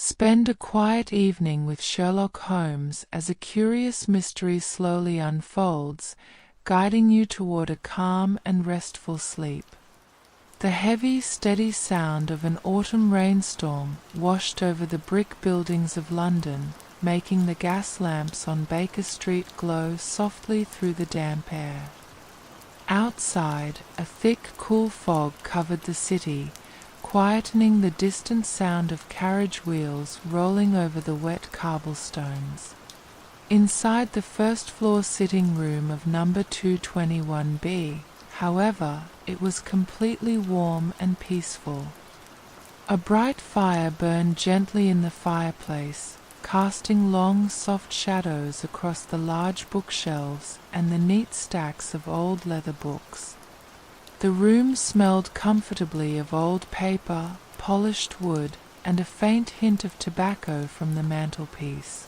Spend a quiet evening with Sherlock Holmes as a curious mystery slowly unfolds, guiding you toward a calm and restful sleep. The heavy, steady sound of an autumn rainstorm washed over the brick buildings of London, making the gas lamps on Baker Street glow softly through the damp air. Outside, a thick, cool fog covered the city, quietening the distant sound of carriage wheels rolling over the wet cobblestones. Inside the first-floor sitting room of number 221B, however, it was completely warm and peaceful. A bright fire burned gently in the fireplace, casting long, soft shadows across the large bookshelves and the neat stacks of old leather books. The room smelled comfortably of old paper, polished wood, and a faint hint of tobacco from the mantelpiece.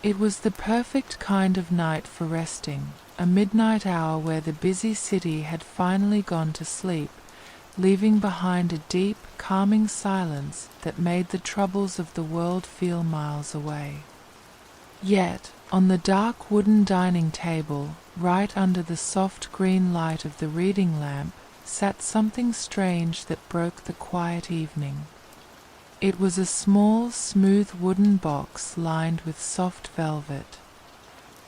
It was the perfect kind of night for resting, a midnight hour where the busy city had finally gone to sleep, leaving behind a deep, calming silence that made the troubles of the world feel miles away. Yet, on the dark wooden dining table, right under the soft green light of the reading lamp, sat something strange that broke the quiet evening. It was a small, smooth wooden box lined with soft velvet.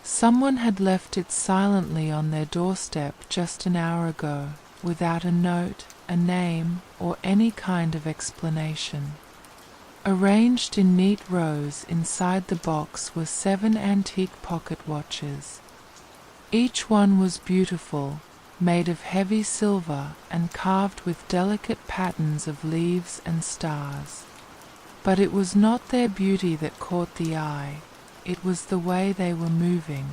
Someone had left it silently on their doorstep just an hour ago, without a note, a name, or any kind of explanation. Arranged in neat rows inside the box were 7 antique pocket watches. Each one was beautiful, made of heavy silver and carved with delicate patterns of leaves and stars. But it was not their beauty that caught the eye, it was the way they were moving.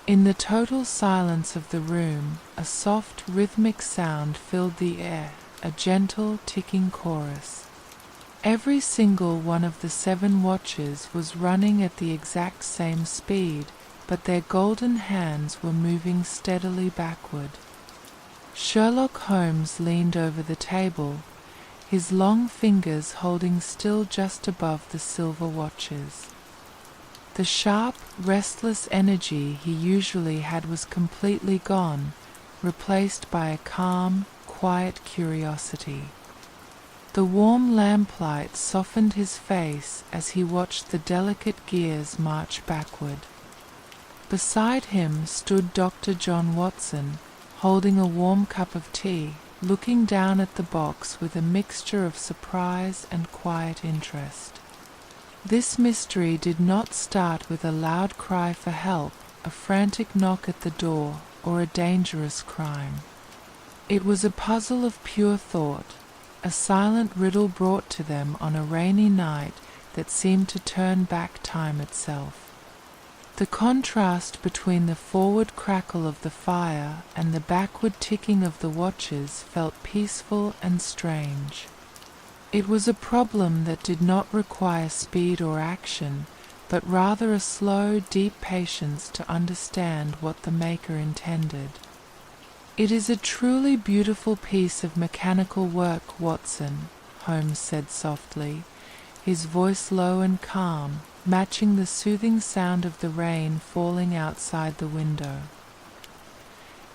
In the total silence of the room, a soft, rhythmic sound filled the air, a gentle, ticking chorus. Every single one of the 7 watches was running at the exact same speed, but their golden hands were moving steadily backward. Sherlock Holmes leaned over the table, his long fingers holding still just above the silver watches. The sharp, restless energy he usually had was completely gone, replaced by a calm, quiet curiosity. The warm lamplight softened his face as he watched the delicate gears march backward. Beside him stood Dr. John Watson, holding a warm cup of tea, looking down at the box with a mixture of surprise and quiet interest. This mystery did not start with a loud cry for help, a frantic knock at the door, or a dangerous crime. It was a puzzle of pure thought, a silent riddle brought to them on a rainy night that seemed to turn back time itself. The contrast between the forward crackle of the fire and the backward ticking of the watches felt peaceful and strange. It was a problem that did not require speed or action, but rather a slow, deep patience to understand what the maker intended. "It is a truly beautiful piece of mechanical work, Watson," Holmes said softly, his voice low and calm, matching the soothing sound of the rain falling outside the window.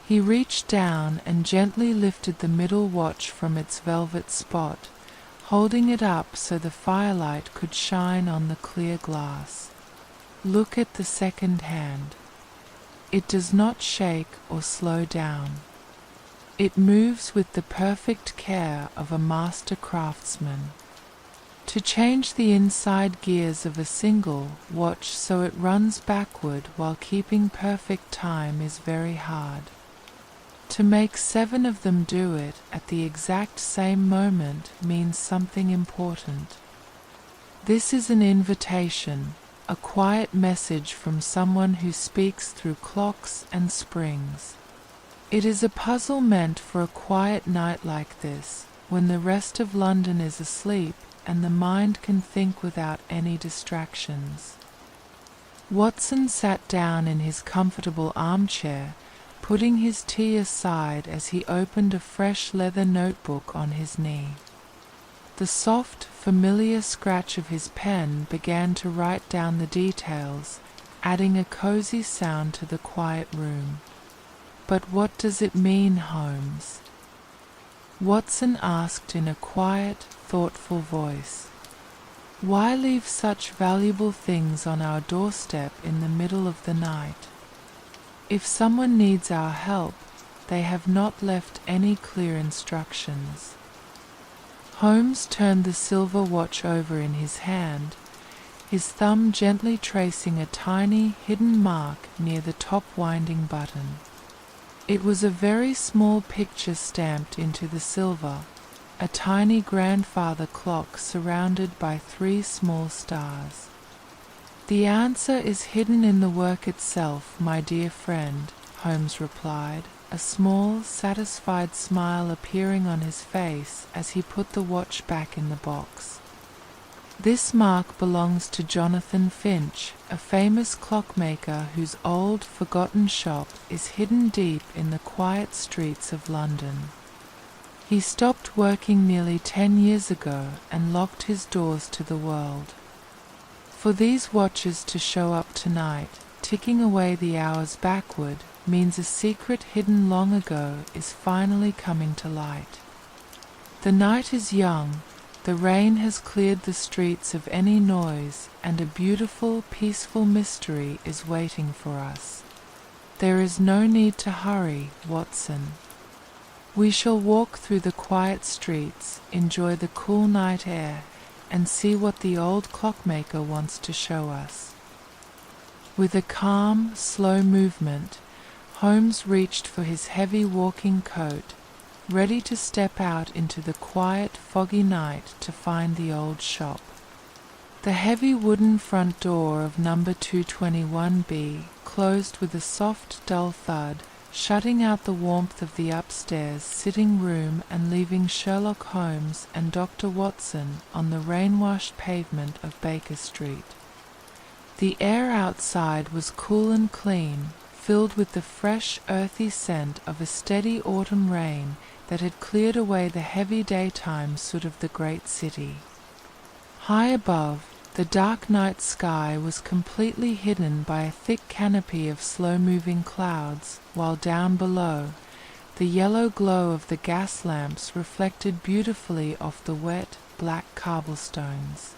He reached down and gently lifted the middle watch from its velvet spot, holding it up so the firelight could shine on the clear glass. "Look at the second hand. It does not shake or slow down. It moves with the perfect care of a master craftsman. To change the inside gears of a single watch so it runs backward while keeping perfect time is very hard. To make 7 of them do it at the exact same moment means something important. This is an invitation, a quiet message from someone who speaks through clocks and springs. It is a puzzle meant for a quiet night like this, when the rest of London is asleep and the mind can think without any distractions." Watson sat down in his comfortable armchair, putting his tea aside as he opened a fresh leather notebook on his knee. The soft, familiar scratch of his pen began to write down the details, adding a cozy sound to the quiet room. "But what does it mean, Holmes?" Watson asked in a quiet, thoughtful voice. "Why leave such valuable things on our doorstep in the middle of the night? If someone needs our help, they have not left any clear instructions." Holmes turned the silver watch over in his hand, his thumb gently tracing a tiny, hidden mark near the top winding button. It was a very small picture stamped into the silver, a tiny grandfather clock surrounded by 3 small stars. "The answer is hidden in the work itself, my dear friend," Holmes replied, a small, satisfied smile appearing on his face as he put the watch back in the box. "This mark belongs to Jonathan Finch, a famous clockmaker whose old, forgotten shop is hidden deep in the quiet streets of London. He stopped working nearly 10 years ago and locked his doors to the world. For these watches to show up tonight, ticking away the hours backward, means a secret hidden long ago is finally coming to light. The night is young, the rain has cleared the streets of any noise, and a beautiful, peaceful mystery is waiting for us. There is no need to hurry, Watson. We shall walk through the quiet streets, enjoy the cool night air, and see what the old clockmaker wants to show us." With a calm, slow movement, Holmes reached for his heavy walking coat, ready to step out into the quiet, foggy night to find the old shop. The heavy wooden front door of number 221B closed with a soft, dull thud, shutting out the warmth of the upstairs sitting room and leaving Sherlock Holmes and Dr. Watson on the rain-washed pavement of Baker Street. The air outside was cool and clean, filled with the fresh, earthy scent of a steady autumn rain that had cleared away the heavy daytime soot of the great city. High above, the dark night sky was completely hidden by a thick canopy of slow-moving clouds, while down below, the yellow glow of the gas lamps reflected beautifully off the wet, black cobblestones.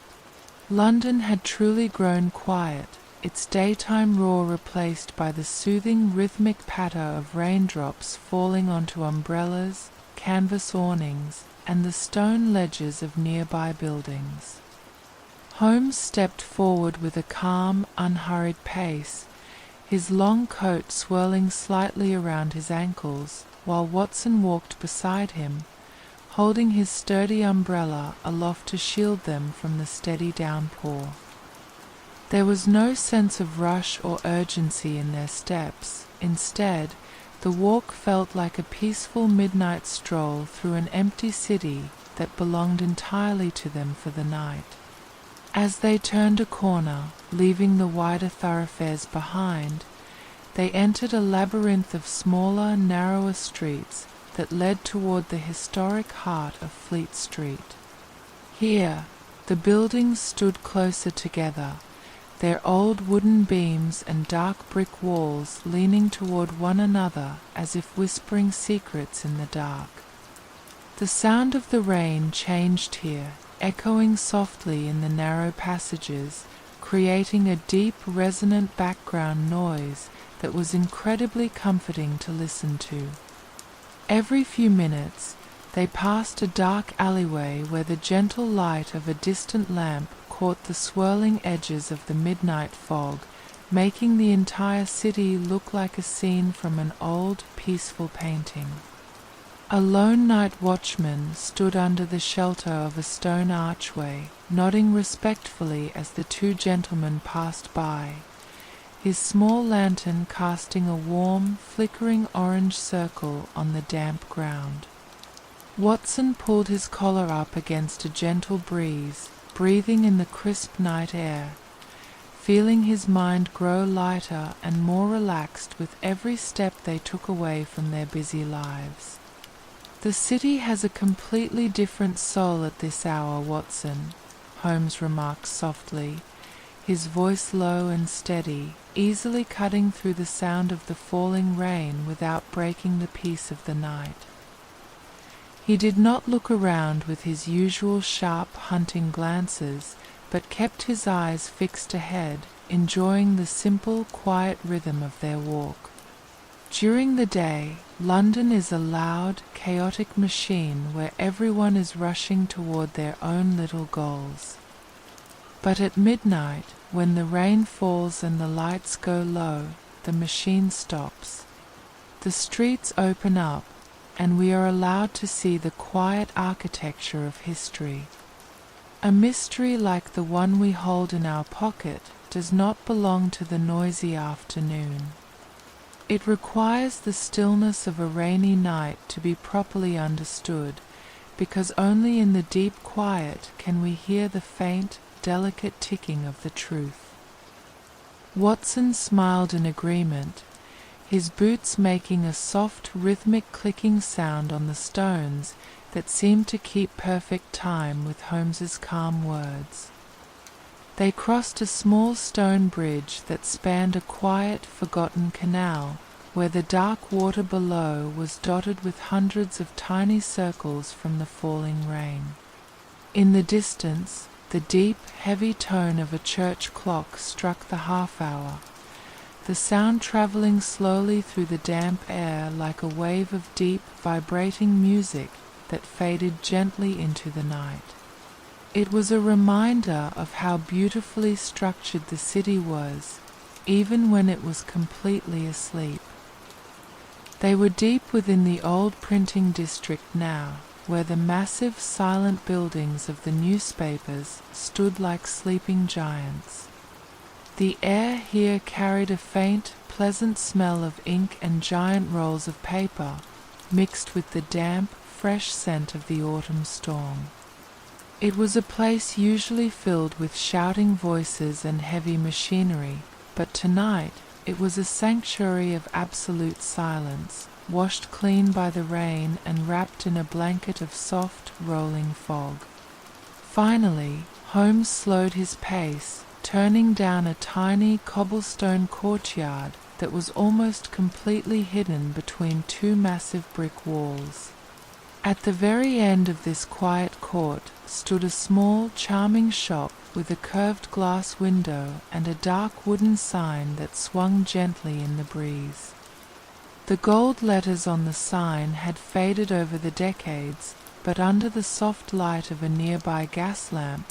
London had truly grown quiet, its daytime roar replaced by the soothing rhythmic patter of raindrops falling onto umbrellas, canvas awnings, and the stone ledges of nearby buildings. Holmes stepped forward with a calm, unhurried pace, his long coat swirling slightly around his ankles, while Watson walked beside him, holding his sturdy umbrella aloft to shield them from the steady downpour. There was no sense of rush or urgency in their steps. Instead, the walk felt like a peaceful midnight stroll through an empty city that belonged entirely to them for the night. As they turned a corner, leaving the wider thoroughfares behind, they entered a labyrinth of smaller, narrower streets that led toward the historic heart of Fleet Street. Here, the buildings stood closer together, their old wooden beams and dark brick walls leaning toward one another as if whispering secrets in the dark. The sound of the rain changed here, echoing softly in the narrow passages, creating a deep, resonant background noise that was incredibly comforting to listen to. Every few minutes, they passed a dark alleyway where the gentle light of a distant lamp caught the swirling edges of the midnight fog, making the entire city look like a scene from an old, peaceful painting. A lone night watchman stood under the shelter of a stone archway, nodding respectfully as the two gentlemen passed by, his small lantern casting a warm, flickering orange circle on the damp ground. Watson pulled his collar up against a gentle breeze, breathing in the crisp night air, feeling his mind grow lighter and more relaxed with every step they took away from their busy lives. "The city has a completely different soul at this hour, Watson," Holmes remarked softly, his voice low and steady, easily cutting through the sound of the falling rain without breaking the peace of the night. He did not look around with his usual sharp hunting glances, but kept his eyes fixed ahead, enjoying the simple, quiet rhythm of their walk. During the day, London is a loud, chaotic machine where everyone is rushing toward their own little goals. But at midnight, when the rain falls and the lights go low, the machine stops. The streets open up, and we are allowed to see the quiet architecture of history. A mystery like the one we hold in our pocket does not belong to the noisy afternoon. It requires the stillness of a rainy night to be properly understood, because only in the deep quiet can we hear the faint, delicate ticking of the truth. Watson smiled in agreement, his boots making a soft, rhythmic clicking sound on the stones that seemed to keep perfect time with Holmes's calm words. They crossed a small stone bridge that spanned a quiet, forgotten canal, where the dark water below was dotted with hundreds of tiny circles from the falling rain. In the distance, the deep, heavy tone of a church clock struck the half-hour, the sound travelling slowly through the damp air like a wave of deep, vibrating music that faded gently into the night. It was a reminder of how beautifully structured the city was, even when it was completely asleep. They were deep within the old printing district now, where the massive, silent buildings of the newspapers stood like sleeping giants. The air here carried a faint, pleasant smell of ink and giant rolls of paper, mixed with the damp, fresh scent of the autumn storm. It was a place usually filled with shouting voices and heavy machinery, but tonight it was a sanctuary of absolute silence, washed clean by the rain and wrapped in a blanket of soft, rolling fog. Finally, Holmes slowed his pace, turning down a tiny cobblestone courtyard that was almost completely hidden between two massive brick walls. At the very end of this quiet court stood a small, charming shop with a curved glass window and a dark wooden sign that swung gently in the breeze. The gold letters on the sign had faded over the decades, but under the soft light of a nearby gas lamp,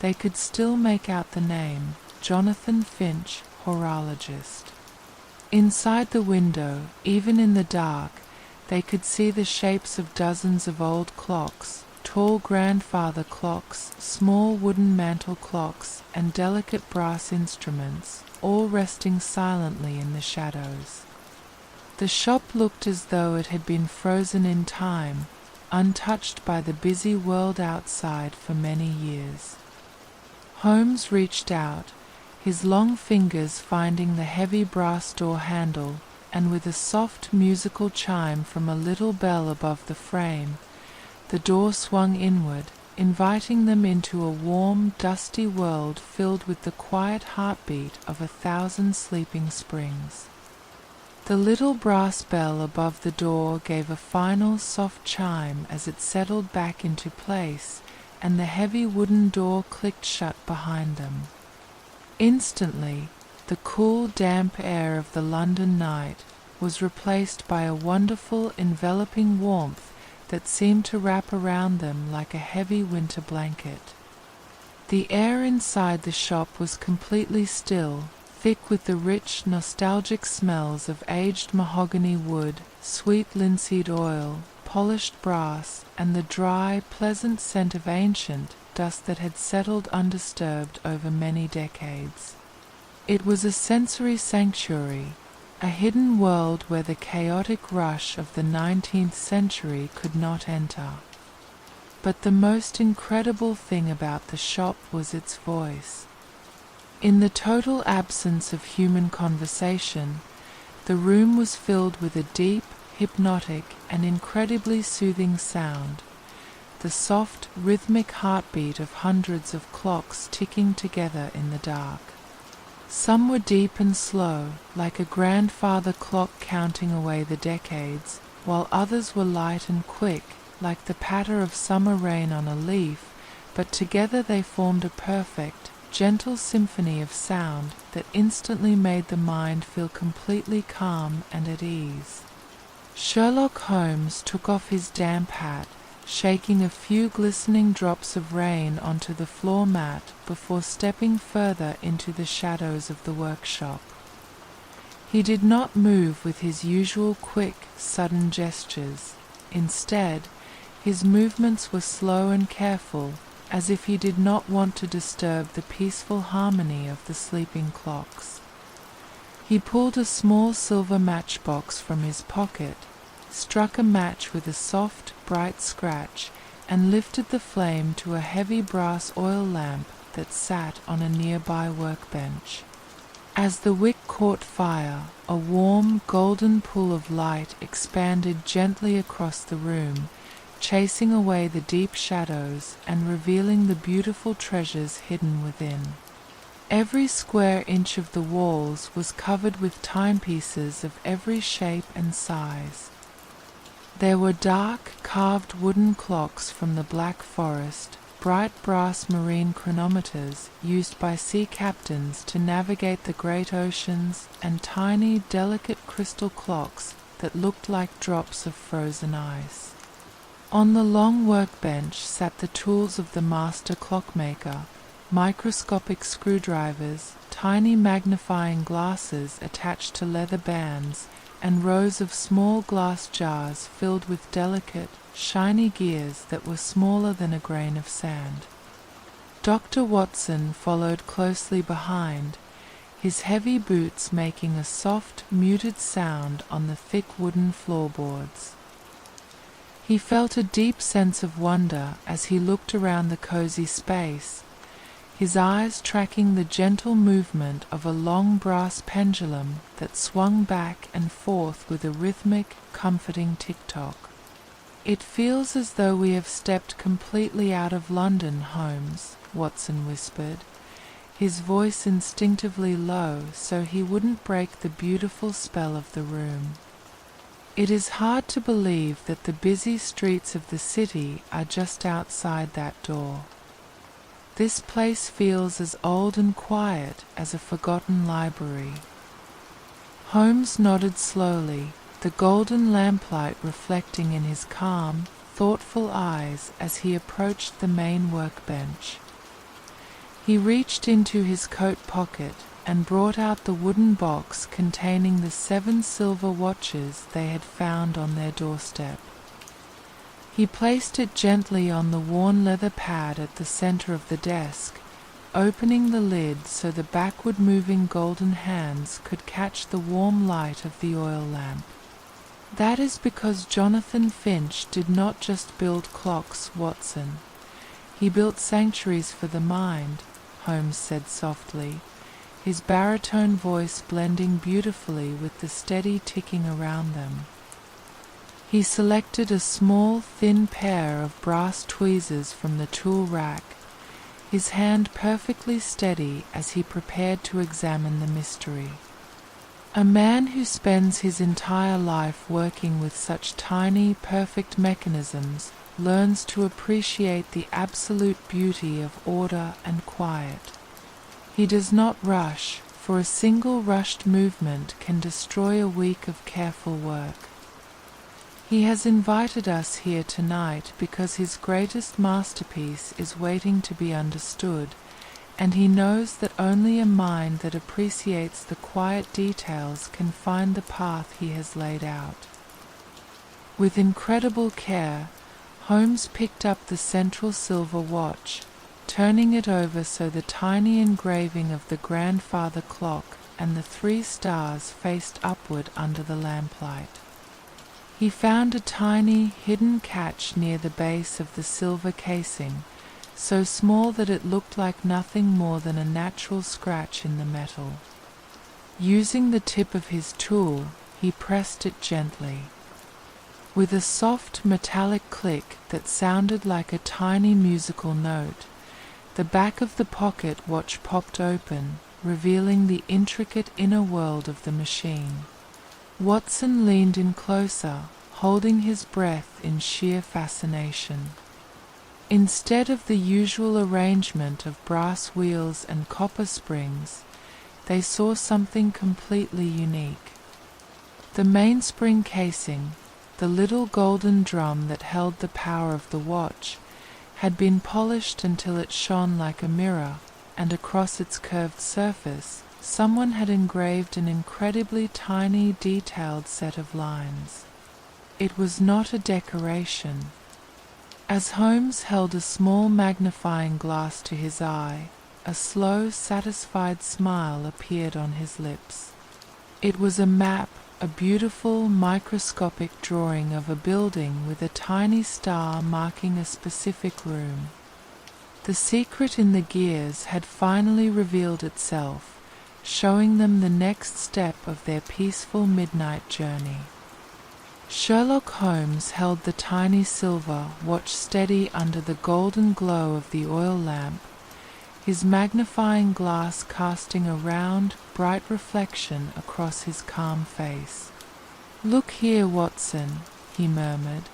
they could still make out the name, Jonathan Finch, horologist. Inside the window, even in the dark, they could see the shapes of dozens of old clocks, tall grandfather clocks, small wooden mantel clocks, and delicate brass instruments, all resting silently in the shadows. The shop looked as though it had been frozen in time, untouched by the busy world outside for many years. Holmes reached out, his long fingers finding the heavy brass door handle, and with a soft musical chime from a little bell above the frame, the door swung inward, inviting them into a warm, dusty world filled with the quiet heartbeat of 1,000 sleeping springs. The little brass bell above the door gave a final soft chime as it settled back into place, and the heavy wooden door clicked shut behind them. Instantly, the cool, damp air of the London night was replaced by a wonderful, enveloping warmth that seemed to wrap around them like a heavy winter blanket. The air inside the shop was completely still, thick with the rich, nostalgic smells of aged mahogany wood, sweet linseed oil, polished brass, and the dry, pleasant scent of ancient dust that had settled undisturbed over many decades. It was a sensory sanctuary, a hidden world where the chaotic rush of the 19th century could not enter. But the most incredible thing about the shop was its voice. In the total absence of human conversation, the room was filled with a deep, hypnotic and incredibly soothing sound, the soft, rhythmic heartbeat of hundreds of clocks ticking together in the dark. Some were deep and slow, like a grandfather clock counting away the decades, while others were light and quick, like the patter of summer rain on a leaf, but together they formed a perfect, gentle symphony of sound that instantly made the mind feel completely calm and at ease. Sherlock Holmes took off his damp hat, shaking a few glistening drops of rain onto the floor mat before stepping further into the shadows of the workshop. He did not move with his usual quick, sudden gestures. Instead, his movements were slow and careful, as if he did not want to disturb the peaceful harmony of the sleeping clocks. He pulled a small silver matchbox from his pocket, struck a match with a soft, bright scratch, and lifted the flame to a heavy brass oil lamp that sat on a nearby workbench. As the wick caught fire, a warm, golden pool of light expanded gently across the room, chasing away the deep shadows and revealing the beautiful treasures hidden within. Every square inch of the walls was covered with timepieces of every shape and size. There were dark, carved wooden clocks from the Black Forest, bright brass marine chronometers used by sea captains to navigate the great oceans, and tiny, delicate crystal clocks that looked like drops of frozen ice. On the long workbench sat the tools of the master clockmaker, microscopic screwdrivers, tiny magnifying glasses attached to leather bands, and rows of small glass jars filled with delicate, shiny gears that were smaller than a grain of sand. Dr. Watson followed closely behind, his heavy boots making a soft, muted sound on the thick wooden floorboards. He felt a deep sense of wonder as he looked around the cozy space, his eyes tracking the gentle movement of a long brass pendulum that swung back and forth with a rhythmic, comforting tick-tock. "It feels as though we have stepped completely out of London, Holmes," Watson whispered, his voice instinctively low so he wouldn't break the beautiful spell of the room. "It is hard to believe that the busy streets of the city are just outside that door. This place feels as old and quiet as a forgotten library." Holmes nodded slowly, the golden lamplight reflecting in his calm, thoughtful eyes as he approached the main workbench. He reached into his coat pocket and brought out the wooden box containing the 7 silver watches they had found on their doorstep. He placed it gently on the worn leather pad at the center of the desk, opening the lid so the backward-moving golden hands could catch the warm light of the oil lamp. "That is because Jonathan Finch did not just build clocks, Watson. He built sanctuaries for the mind," Holmes said softly, his baritone voice blending beautifully with the steady ticking around them. He selected a small, thin pair of brass tweezers from the tool rack, his hand perfectly steady as he prepared to examine the mystery. "A man who spends his entire life working with such tiny, perfect mechanisms learns to appreciate the absolute beauty of order and quiet. He does not rush, for a single rushed movement can destroy a week of careful work. He has invited us here tonight because his greatest masterpiece is waiting to be understood, and he knows that only a mind that appreciates the quiet details can find the path he has laid out." With incredible care, Holmes picked up the central silver watch, turning it over so the tiny engraving of the grandfather clock and the 3 stars faced upward under the lamplight. He found a tiny, hidden catch near the base of the silver casing, so small that it looked like nothing more than a natural scratch in the metal. Using the tip of his tool, he pressed it gently. With a soft metallic click that sounded like a tiny musical note, the back of the pocket watch popped open, revealing the intricate inner world of the machine. Watson leaned in closer, holding his breath in sheer fascination. Instead of the usual arrangement of brass wheels and copper springs, they saw something completely unique. The mainspring casing, the little golden drum that held the power of the watch, had been polished until it shone like a mirror, and across its curved surface, someone had engraved an incredibly tiny, detailed set of lines. It was not a decoration. As Holmes held a small magnifying glass to his eye, a slow, satisfied smile appeared on his lips. It was a map, a beautiful microscopic drawing of a building with a tiny star marking a specific room. The secret in the gears had finally revealed itself, showing them the next step of their peaceful midnight journey. Sherlock Holmes held the tiny silver watch steady under the golden glow of the oil lamp, his magnifying glass casting a round, bright reflection across his calm face. "Look here, Watson," he murmured,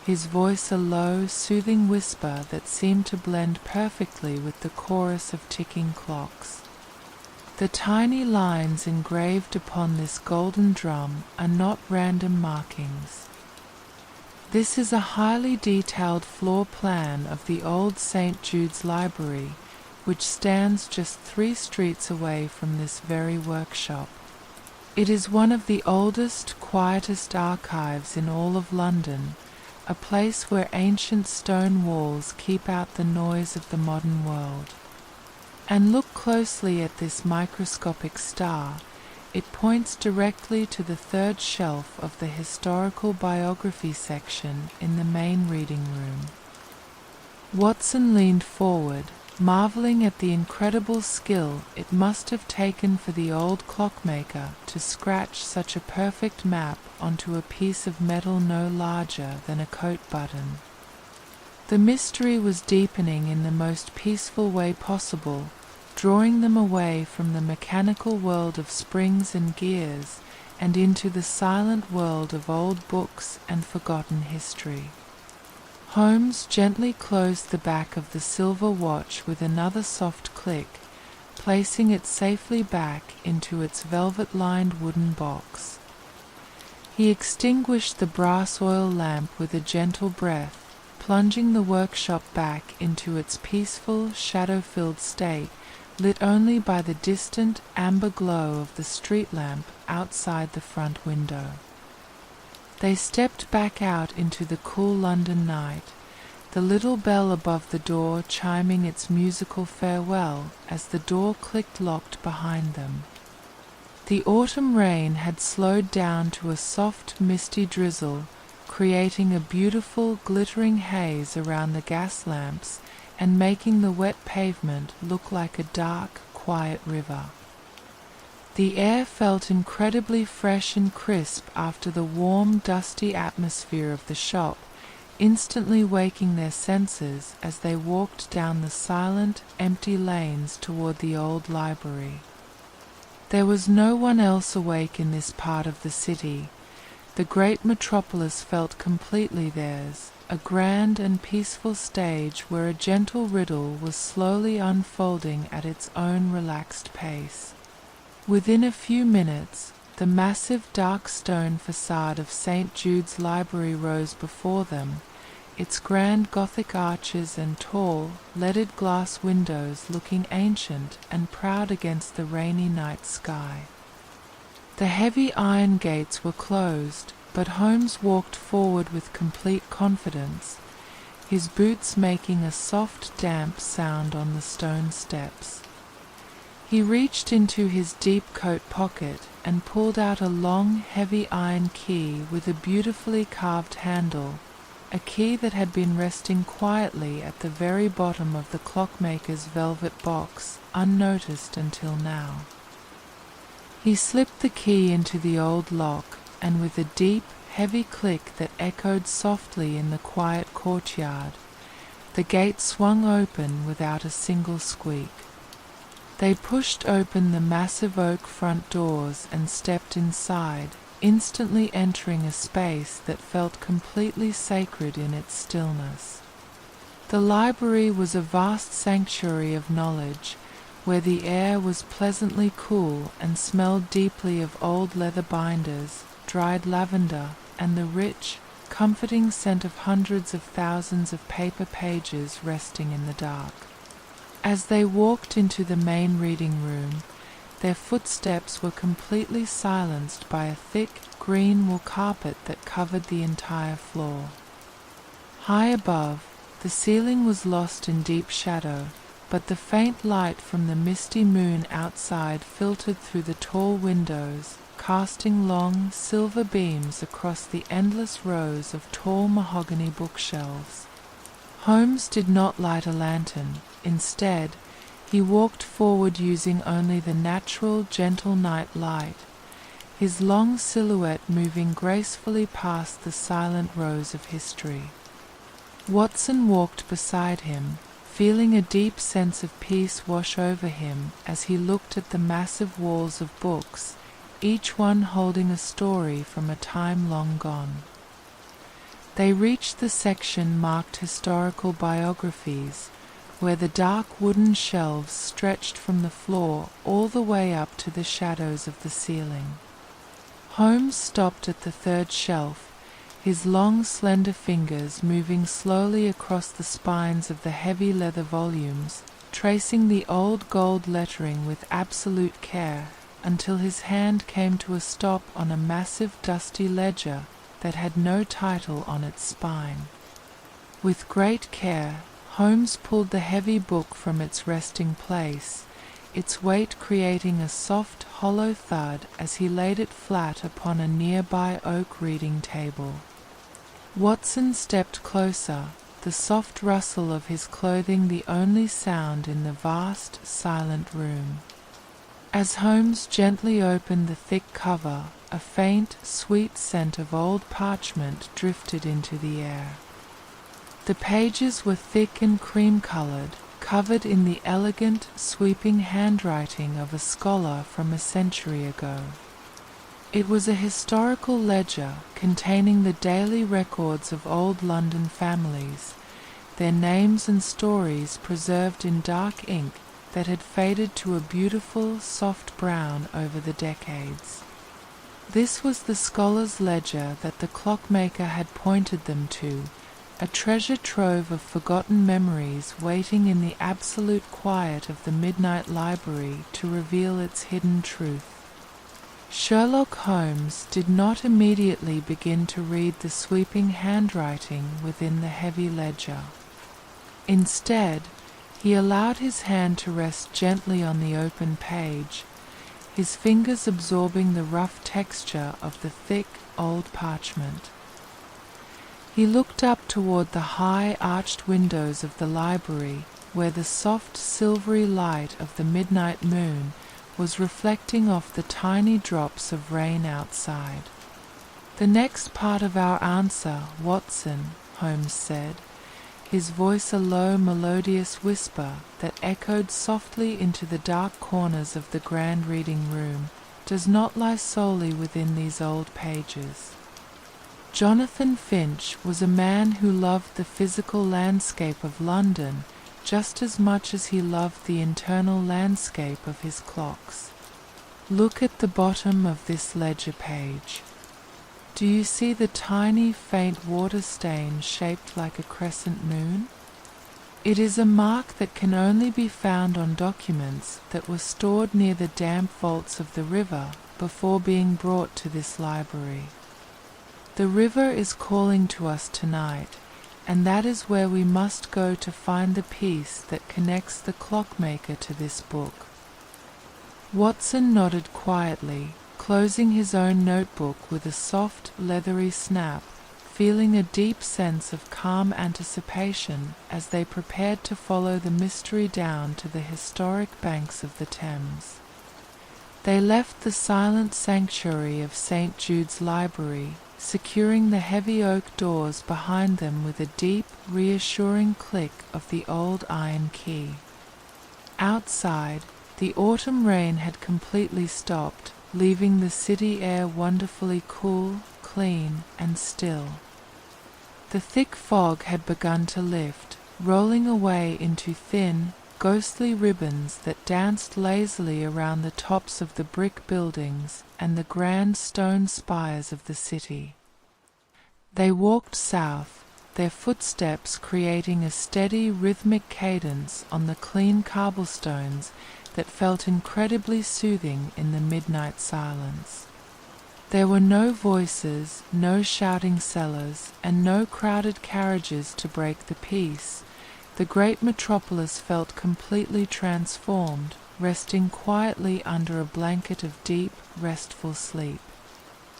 his voice a low, soothing whisper that seemed to blend perfectly with the chorus of ticking clocks. "The tiny lines engraved upon this golden drum are not random markings. This is a highly detailed floor plan of the old St. Jude's Library, which stands just 3 streets away from this very workshop. It is one of the oldest, quietest archives in all of London, a place where ancient stone walls keep out the noise of the modern world. And look closely at this microscopic star. It points directly to the 3rd shelf of the historical biography section in the main reading room." Watson leaned forward, marveling at the incredible skill it must have taken for the old clockmaker to scratch such a perfect map onto a piece of metal no larger than a coat button. The mystery was deepening in the most peaceful way possible, drawing them away from the mechanical world of springs and gears and into the silent world of old books and forgotten history. Holmes gently closed the back of the silver watch with another soft click, placing it safely back into its velvet-lined wooden box. He extinguished the brass oil lamp with a gentle breath, plunging the workshop back into its peaceful, shadow-filled state, lit only by the distant amber glow of the street lamp outside the front window. They stepped back out into the cool London night, the little bell above the door chiming its musical farewell as the door clicked locked behind them. The autumn rain had slowed down to a soft, misty drizzle, creating a beautiful, glittering haze around the gas lamps and making the wet pavement look like a dark, quiet river. The air felt incredibly fresh and crisp after the warm, dusty atmosphere of the shop, instantly waking their senses as they walked down the silent, empty lanes toward the old library. There was no one else awake in this part of the city. The great metropolis felt completely theirs, a grand and peaceful stage where a gentle riddle was slowly unfolding at its own relaxed pace. Within a few minutes, the massive dark stone facade of St. Jude's Library rose before them, its grand Gothic arches and tall, leaded glass windows looking ancient and proud against the rainy night sky. The heavy iron gates were closed, but Holmes walked forward with complete confidence, his boots making a soft, damp sound on the stone steps. He reached into his deep coat pocket and pulled out a long, heavy iron key with a beautifully carved handle, a key that had been resting quietly at the very bottom of the clockmaker's velvet box, unnoticed until now. He slipped the key into the old lock, and with a deep, heavy click that echoed softly in the quiet courtyard. The gate swung open without a single squeak. They pushed open the massive oak front doors and stepped inside, instantly entering a space that felt completely sacred in its stillness. The library was a vast sanctuary of knowledge, where the air was pleasantly cool and smelled deeply of old leather binders, dried lavender, and the rich, comforting scent of hundreds of thousands of paper pages resting in the dark. As they walked into the main reading room, their footsteps were completely silenced by a thick, green wool carpet that covered the entire floor. High above, the ceiling was lost in deep shadow, but the faint light from the misty moon outside filtered through the tall windows, casting long, silver beams across the endless rows of tall mahogany bookshelves. Holmes did not light a lantern. Instead, he walked forward using only the natural, gentle night light, his long silhouette moving gracefully past the silent rows of history. Watson walked beside him, feeling a deep sense of peace wash over him as he looked at the massive walls of books, each one holding a story from a time long gone. They reached the section marked Historical Biographies, where the dark wooden shelves stretched from the floor all the way up to the shadows of the ceiling. Holmes stopped at the third shelf, his long, slender fingers moving slowly across the spines of the heavy leather volumes, tracing the old gold lettering with absolute care until his hand came to a stop on a massive dusty ledger that had no title on its spine. With great care, Holmes pulled the heavy book from its resting place, its weight creating a soft, hollow thud as he laid it flat upon a nearby oak reading table. Watson stepped closer, the soft rustle of his clothing the only sound in the vast, silent room. As Holmes gently opened the thick cover, a faint, sweet scent of old parchment drifted into the air. The pages were thick and cream-colored, covered in the elegant, sweeping handwriting of a scholar from a century ago. It was a historical ledger containing the daily records of old London families, their names and stories preserved in dark ink that had faded to a beautiful, soft brown over the decades. This was the scholar's ledger that the clockmaker had pointed them to, a treasure trove of forgotten memories waiting in the absolute quiet of the midnight library to reveal its hidden truth. Sherlock Holmes did not immediately begin to read the sweeping handwriting within the heavy ledger. Instead, he allowed his hand to rest gently on the open page, his fingers absorbing the rough texture of the thick, old parchment. He looked up toward the high, arched windows of the library, where the soft, silvery light of the midnight moon was reflecting off the tiny drops of rain outside. "The next part of our answer, Watson," Holmes said, his voice a low, melodious whisper that echoed softly into the dark corners of the grand reading room, "does not lie solely within these old pages." Jonathan Finch was a man who loved the physical landscape of London just as much as he loved the internal landscape of his clocks. Look at the bottom of this ledger page. Do you see the tiny, faint water stain shaped like a crescent moon? It is a mark that can only be found on documents that were stored near the damp vaults of the river before being brought to this library. The river is calling to us tonight, and that is where we must go to find the piece that connects the clockmaker to this book. Watson nodded quietly, closing his own notebook with a soft, leathery snap, feeling a deep sense of calm anticipation as they prepared to follow the mystery down to the historic banks of the Thames. They left the silent sanctuary of St. Jude's Library, securing the heavy oak doors behind them with a deep, reassuring click of the old iron key. Outside, the autumn rain had completely stopped, leaving the city air wonderfully cool, clean, and still. The thick fog had begun to lift, rolling away into thin, ghostly ribbons that danced lazily around the tops of the brick buildings and the grand stone spires of the city. They walked south, their footsteps creating a steady rhythmic cadence on the clean cobblestones that felt incredibly soothing in the midnight silence. There were no voices, no shouting sellers, and no crowded carriages to break the peace. The great metropolis felt completely transformed, resting quietly under a blanket of deep, restful sleep.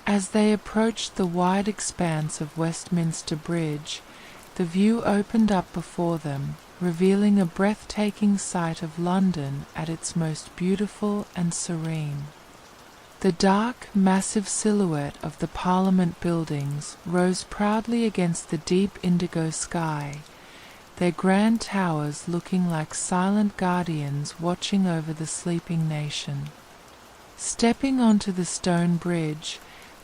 As they approached the wide expanse of Westminster Bridge, the view opened up before them, revealing a breathtaking sight of London at its most beautiful and serene. The dark, massive silhouette of the Parliament buildings rose proudly against the deep indigo sky, their grand towers looking like silent guardians watching over the sleeping nation. Stepping onto the stone bridge,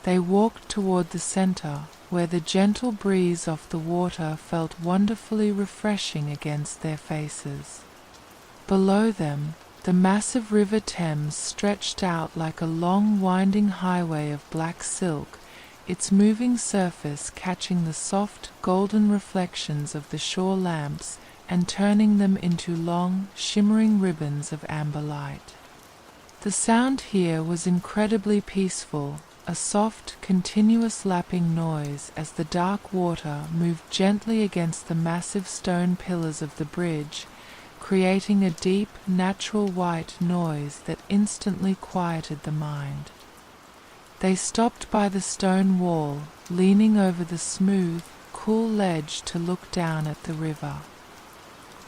they walked toward the centre, where the gentle breeze off the water felt wonderfully refreshing against their faces. Below them, the massive River Thames stretched out like a long winding highway of black silk, its moving surface catching the soft, golden reflections of the shore lamps and turning them into long, shimmering ribbons of amber light. The sound here was incredibly peaceful, a soft, continuous lapping noise as the dark water moved gently against the massive stone pillars of the bridge, creating a deep, natural white noise that instantly quieted the mind. They stopped by the stone wall, leaning over the smooth, cool ledge to look down at the river.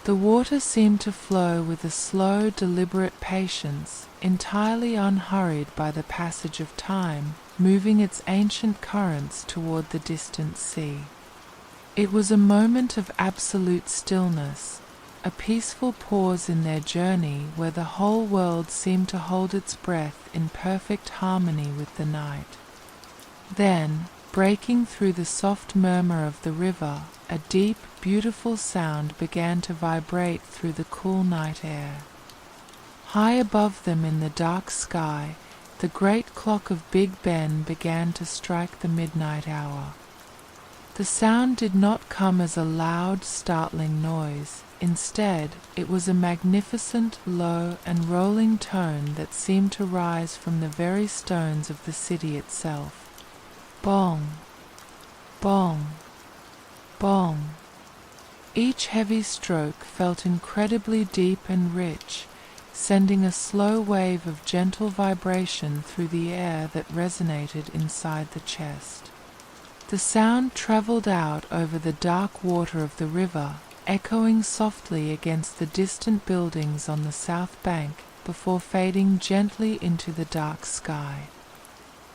The water seemed to flow with a slow, deliberate patience, entirely unhurried by the passage of time, moving its ancient currents toward the distant sea. It was a moment of absolute stillness, a peaceful pause in their journey where the whole world seemed to hold its breath in perfect harmony with the night. Then, breaking through the soft murmur of the river, a deep, beautiful sound began to vibrate through the cool night air. High above them in the dark sky, the great clock of Big Ben began to strike the midnight hour. The sound did not come as a loud, startling noise. Instead, it was a magnificent, low, and rolling tone that seemed to rise from the very stones of the city itself. Bong, bong, bong. Each heavy stroke felt incredibly deep and rich, sending a slow wave of gentle vibration through the air that resonated inside the chest. The sound travelled out over the dark water of the river, echoing softly against the distant buildings on the south bank before fading gently into the dark sky.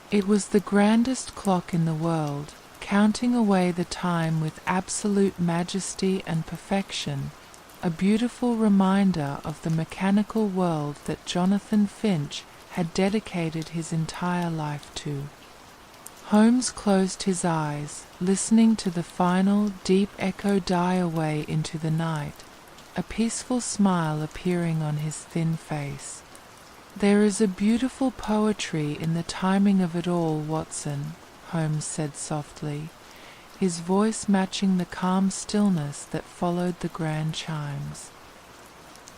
It was the grandest clock in the world, counting away the time with absolute majesty and perfection, a beautiful reminder of the mechanical world that Jonathan Finch had dedicated his entire life to. Holmes closed his eyes, listening to the final, deep echo die away into the night, a peaceful smile appearing on his thin face. "There is a beautiful poetry in the timing of it all, Watson," Holmes said softly, his voice matching the calm stillness that followed the grand chimes.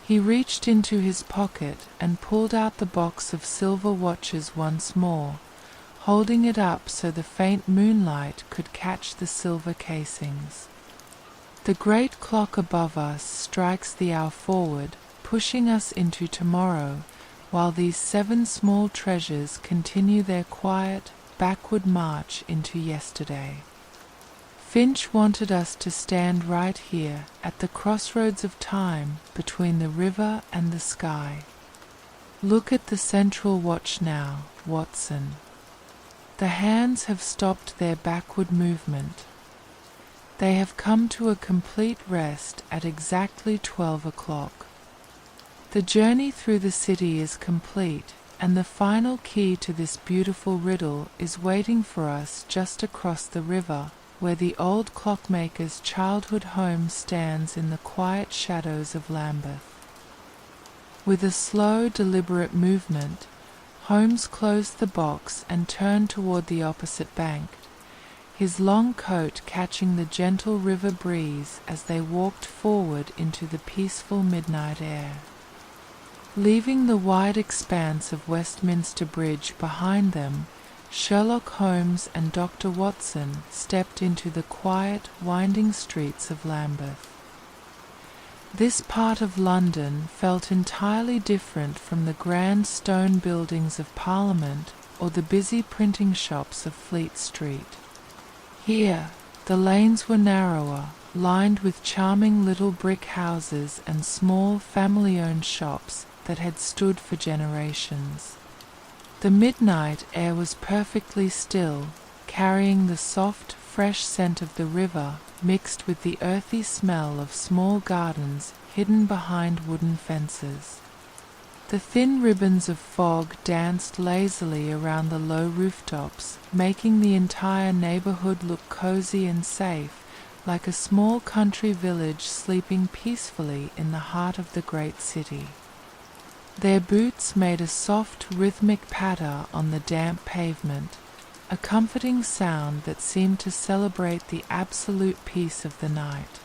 He reached into his pocket and pulled out the box of silver watches once more, holding it up so the faint moonlight could catch the silver casings. "The great clock above us strikes the hour forward, pushing us into tomorrow, while these 7 small treasures continue their quiet, backward march into yesterday. Finch wanted us to stand right here at the crossroads of time between the river and the sky. Look at the central watch now, Watson." The hands have stopped their backward movement. They have come to a complete rest at exactly 12 o'clock. The journey through the city is complete, and the final key to this beautiful riddle is waiting for us just across the river, where the old clockmaker's childhood home stands in the quiet shadows of Lambeth. With a slow, deliberate movement, Holmes closed the box and turned toward the opposite bank, his long coat catching the gentle river breeze as they walked forward into the peaceful midnight air. Leaving the wide expanse of Westminster Bridge behind them, Sherlock Holmes and Dr. Watson stepped into the quiet, winding streets of Lambeth. This part of London felt entirely different from the grand stone buildings of Parliament or the busy printing shops of Fleet Street. Here, the lanes were narrower, lined with charming little brick houses and small family-owned shops that had stood for generations. The midnight air was perfectly still, carrying the soft, fresh scent of the river mixed with the earthy smell of small gardens hidden behind wooden fences. The thin ribbons of fog danced lazily around the low rooftops, making the entire neighborhood look cozy and safe, like a small country village sleeping peacefully in the heart of the great city. Their boots made a soft, rhythmic patter on the damp pavement, a comforting sound that seemed to celebrate the absolute peace of the night.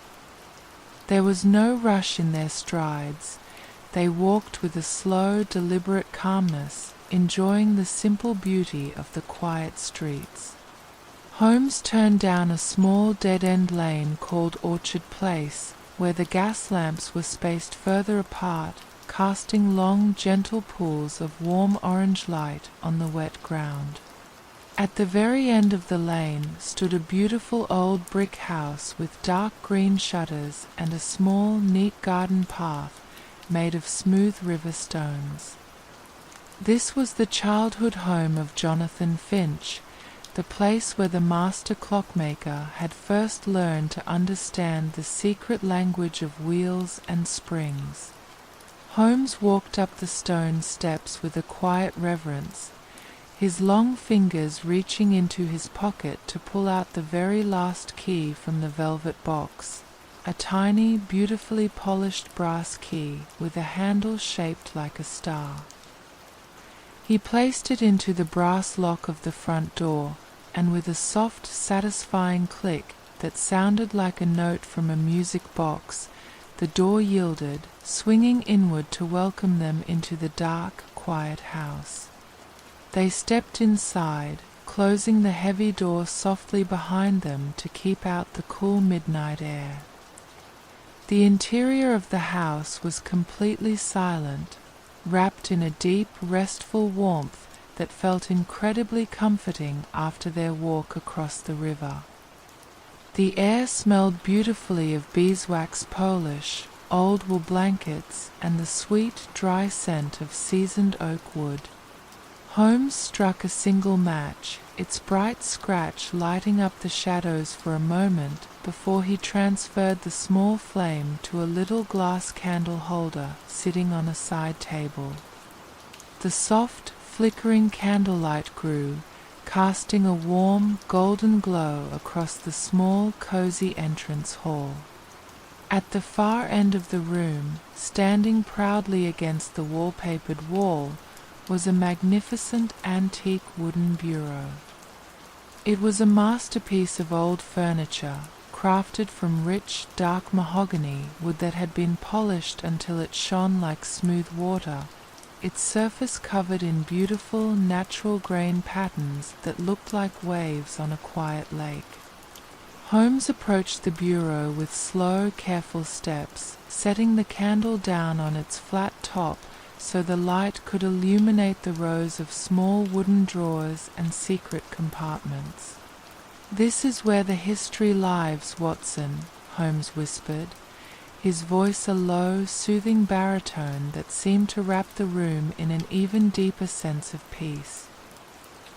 There was no rush in their strides. They walked with a slow, deliberate calmness, enjoying the simple beauty of the quiet streets. Holmes turned down a small dead-end lane called Orchard Place, where the gas lamps were spaced further apart, casting long, gentle pools of warm orange light on the wet ground. At the very end of the lane stood a beautiful old brick house with dark green shutters and a small, neat garden path made of smooth river stones. This was the childhood home of Jonathan Finch, the place where the master clockmaker had first learned to understand the secret language of wheels and springs. Holmes walked up the stone steps with a quiet reverence, his long fingers reaching into his pocket to pull out the very last key from the velvet box, a tiny, beautifully polished brass key with a handle shaped like a star. He placed it into the brass lock of the front door, and with a soft, satisfying click that sounded like a note from a music box, the door yielded, swinging inward to welcome them into the dark, quiet house. They stepped inside, closing the heavy door softly behind them to keep out the cool midnight air. The interior of the house was completely silent, wrapped in a deep, restful warmth that felt incredibly comforting after their walk across the river. The air smelled beautifully of beeswax polish, old wool blankets, and the sweet, dry scent of seasoned oak wood. Holmes struck a single match, its bright scratch lighting up the shadows for a moment before he transferred the small flame to a little glass candle holder sitting on a side table. The soft, flickering candlelight grew, casting a warm, golden glow across the small, cozy entrance hall. At the far end of the room, standing proudly against the wallpapered wall, was a magnificent antique wooden bureau. It was a masterpiece of old furniture, crafted from rich, dark mahogany, wood that had been polished until it shone like smooth water, its surface covered in beautiful, natural grain patterns that looked like waves on a quiet lake. Holmes approached the bureau with slow, careful steps, setting the candle down on its flat top so the light could illuminate the rows of small wooden drawers and secret compartments. "This is where the history lives, Watson," Holmes whispered, his voice a low, soothing baritone that seemed to wrap the room in an even deeper sense of peace.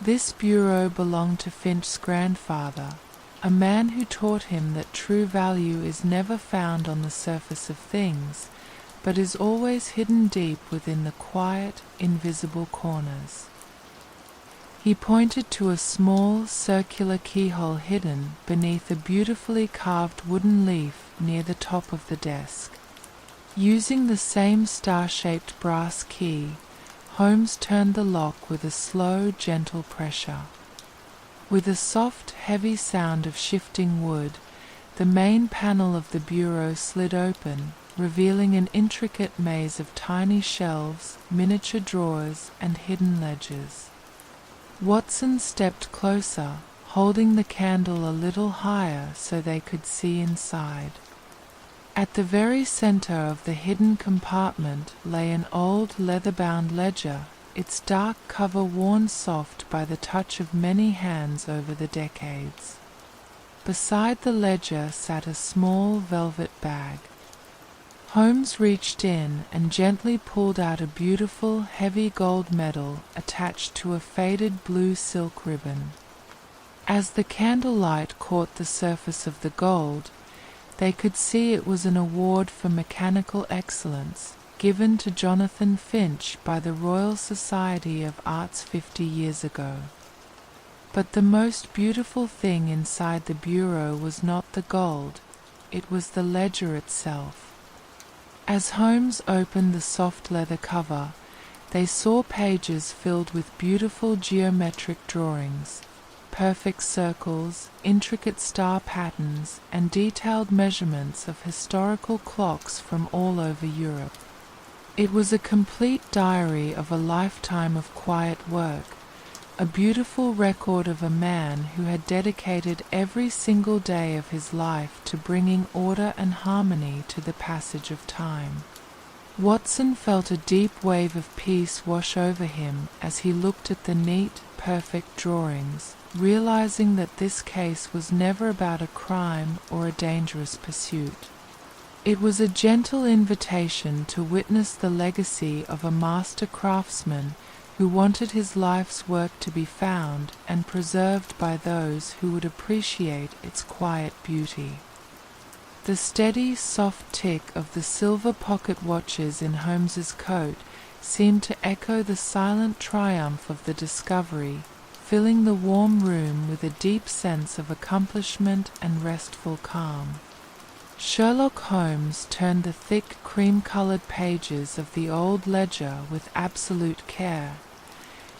This bureau belonged to Finch's grandfather, a man who taught him that true value is never found on the surface of things, but is always hidden deep within the quiet, invisible corners. He pointed to a small, circular keyhole hidden beneath a beautifully carved wooden leaf near the top of the desk. Using the same star-shaped brass key, Holmes turned the lock with a slow, gentle pressure. With a soft, heavy sound of shifting wood, the main panel of the bureau slid open, revealing an intricate maze of tiny shelves, miniature drawers, and hidden ledgers. Watson stepped closer, holding the candle a little higher so they could see inside. At the very center of the hidden compartment lay an old leather-bound ledger, its dark cover worn soft by the touch of many hands over the decades. Beside the ledger sat a small velvet bag. Holmes reached in and gently pulled out a beautiful, heavy gold medal attached to a faded blue silk ribbon. As the candlelight caught the surface of the gold, they could see it was an award for mechanical excellence, given to Jonathan Finch by the Royal Society of Arts 50 years ago. But the most beautiful thing inside the bureau was not the gold, it was the ledger itself. As Holmes opened the soft leather cover, they saw pages filled with beautiful geometric drawings, perfect circles, intricate star patterns, and detailed measurements of historical clocks from all over Europe. It was a complete diary of a lifetime of quiet work, a beautiful record of a man who had dedicated every single day of his life to bringing order and harmony to the passage of time. Watson felt a deep wave of peace wash over him as he looked at the neat, perfect drawings, realizing that this case was never about a crime or a dangerous pursuit. It was a gentle invitation to witness the legacy of a master craftsman who wanted his life's work to be found and preserved by those who would appreciate its quiet beauty. The steady, soft tick of the silver pocket watches in Holmes's coat seemed to echo the silent triumph of the discovery, filling the warm room with a deep sense of accomplishment and restful calm. Sherlock Holmes turned the thick, cream-colored pages of the old ledger with absolute care,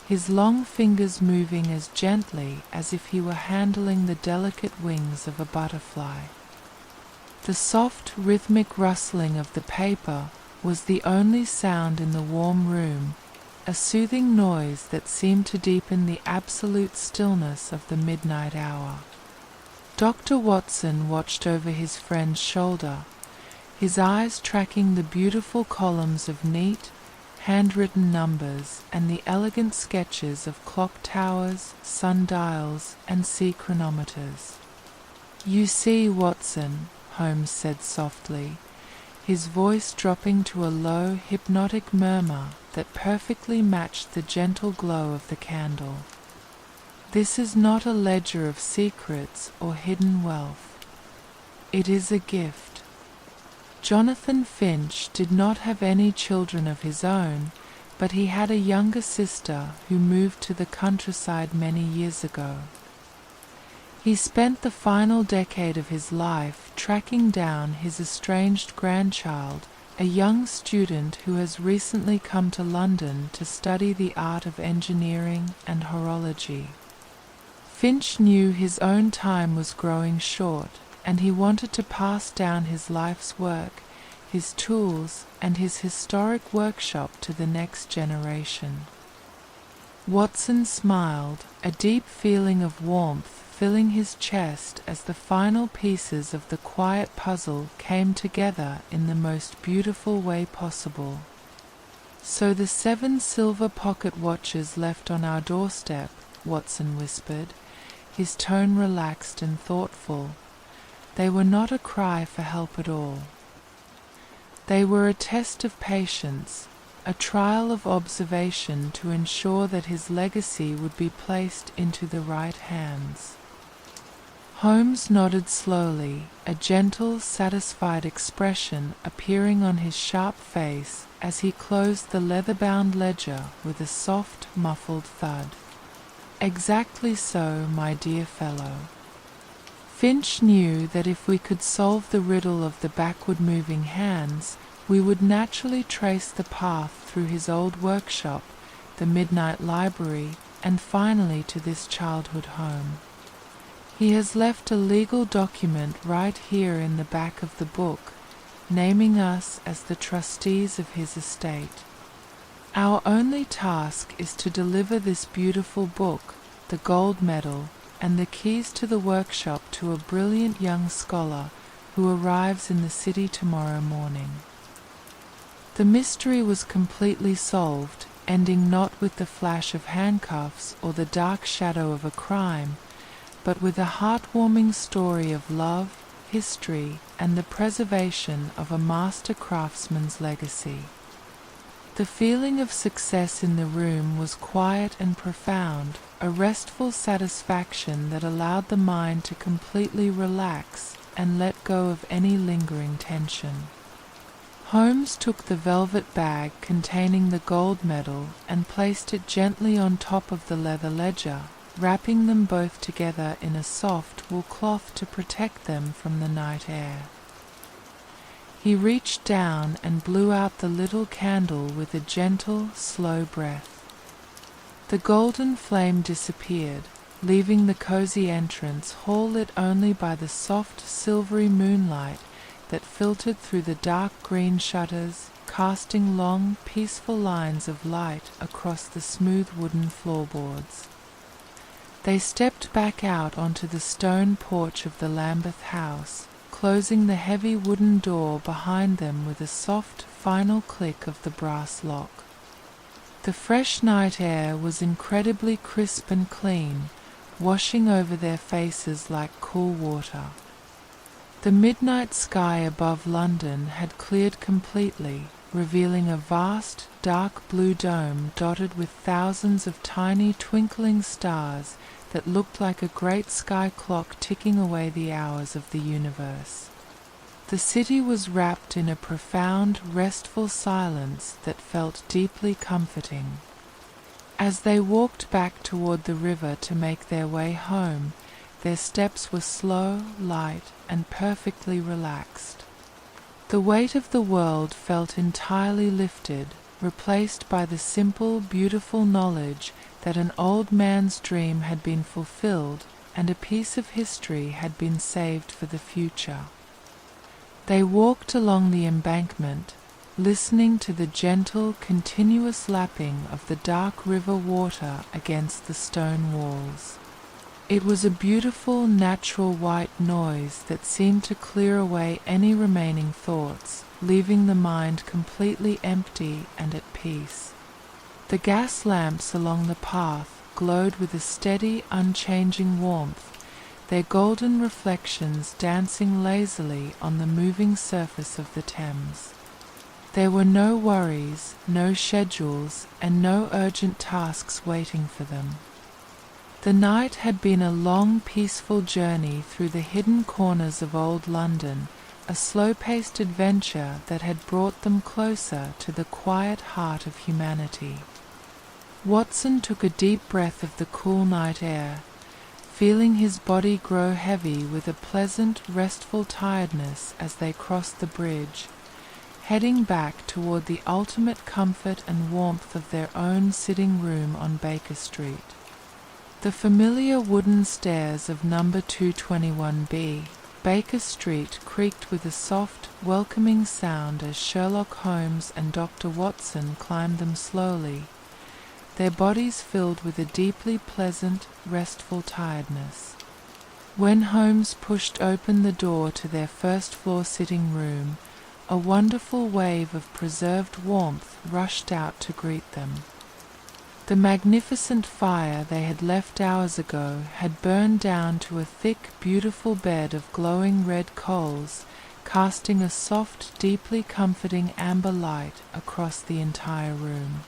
his long fingers moving as gently as if he were handling the delicate wings of a butterfly. The soft, rhythmic rustling of the paper was the only sound in the warm room, a soothing noise that seemed to deepen the absolute stillness of the midnight hour. Dr. Watson watched over his friend's shoulder, his eyes tracking the beautiful columns of neat, handwritten numbers and the elegant sketches of clock towers, sundials, and sea chronometers. "You see, Watson," Holmes said softly, his voice dropping to a low, hypnotic murmur that perfectly matched the gentle glow of the candle. "This is not a ledger of secrets or hidden wealth. It is a gift. Jonathan Finch did not have any children of his own, but he had a younger sister who moved to the countryside many years ago. He spent the final decade of his life tracking down his estranged grandchild, a young student who has recently come to London to study the art of engineering and horology. Finch knew his own time was growing short, and he wanted to pass down his life's work, his tools, and his historic workshop to the next generation." Watson smiled, a deep feeling of warmth filling his chest as the final pieces of the quiet puzzle came together in the most beautiful way possible. "So the 7 silver pocket watches left on our doorstep," Watson whispered, his tone relaxed and thoughtful. "They were not a cry for help at all. They were a test of patience, a trial of observation to ensure that his legacy would be placed into the right hands. Holmes nodded slowly, a gentle, satisfied expression appearing on his sharp face as he closed the leather-bound ledger with a soft, muffled thud. "Exactly so, my dear fellow." Finch knew that if we could solve the riddle of the backward-moving hands, we would naturally trace the path through his old workshop, the midnight library, and finally to this childhood home. He has left a legal document right here in the back of the book, naming us as the trustees of his estate. Our only task is to deliver this beautiful book, the gold medal, and the keys to the workshop to a brilliant young scholar who arrives in the city tomorrow morning. The mystery was completely solved, ending not with the flash of handcuffs or the dark shadow of a crime, but with a heartwarming story of love, history, and the preservation of a master craftsman's legacy. The feeling of success in the room was quiet and profound, a restful satisfaction that allowed the mind to completely relax and let go of any lingering tension. Holmes took the velvet bag containing the gold medal and placed it gently on top of the leather ledger, wrapping them both together in a soft wool cloth to protect them from the night air. He reached down and blew out the little candle with a gentle, slow breath. The golden flame disappeared, leaving the cozy entrance hall lit only by the soft, silvery moonlight that filtered through the dark green shutters, casting long, peaceful lines of light across the smooth wooden floorboards. They stepped back out onto the stone porch of the Lambeth house, closing the heavy wooden door behind them with a soft, final click of the brass lock. The fresh night air was incredibly crisp and clean, washing over their faces like cool water. The midnight sky above London had cleared completely, revealing a vast, dark blue dome dotted with thousands of tiny twinkling stars that looked like a great sky clock ticking away the hours of the universe. The city was wrapped in a profound, restful silence that felt deeply comforting. As they walked back toward the river to make their way home, their steps were slow, light, and perfectly relaxed. The weight of the world felt entirely lifted, replaced by the simple, beautiful knowledge that an old man's dream had been fulfilled and a piece of history had been saved for the future. They walked along the embankment, listening to the gentle, continuous lapping of the dark river water against the stone walls. It was a beautiful, natural white noise that seemed to clear away any remaining thoughts, leaving the mind completely empty and at peace. The gas lamps along the path glowed with a steady, unchanging warmth, their golden reflections dancing lazily on the moving surface of the Thames. There were no worries, no schedules, and no urgent tasks waiting for them. The night had been a long, peaceful journey through the hidden corners of old London, a slow-paced adventure that had brought them closer to the quiet heart of humanity. Watson took a deep breath of the cool night air, feeling his body grow heavy with a pleasant, restful tiredness as they crossed the bridge, heading back toward the ultimate comfort and warmth of their own sitting room on Baker Street. The familiar wooden stairs of number 221B, Baker Street, creaked with a soft, welcoming sound as Sherlock Holmes and Dr. Watson climbed them slowly, their bodies filled with a deeply pleasant, restful tiredness. When Holmes pushed open the door to their first-floor sitting room, a wonderful wave of preserved warmth rushed out to greet them. The magnificent fire they had left hours ago had burned down to a thick, beautiful bed of glowing red coals, casting a soft, deeply comforting amber light across the entire room.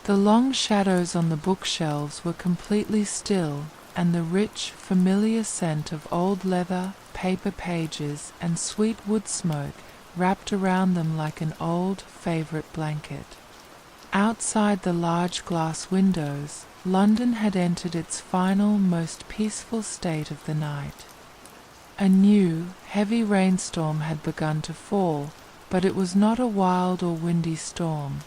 The long shadows on the bookshelves were completely still, and the rich, familiar scent of old leather, paper pages, and sweet wood smoke wrapped around them like an old favorite blanket. Outside the large glass windows, London had entered its final, most peaceful state of the night. A new, heavy rainstorm had begun to fall, but it was not a wild or windy storm.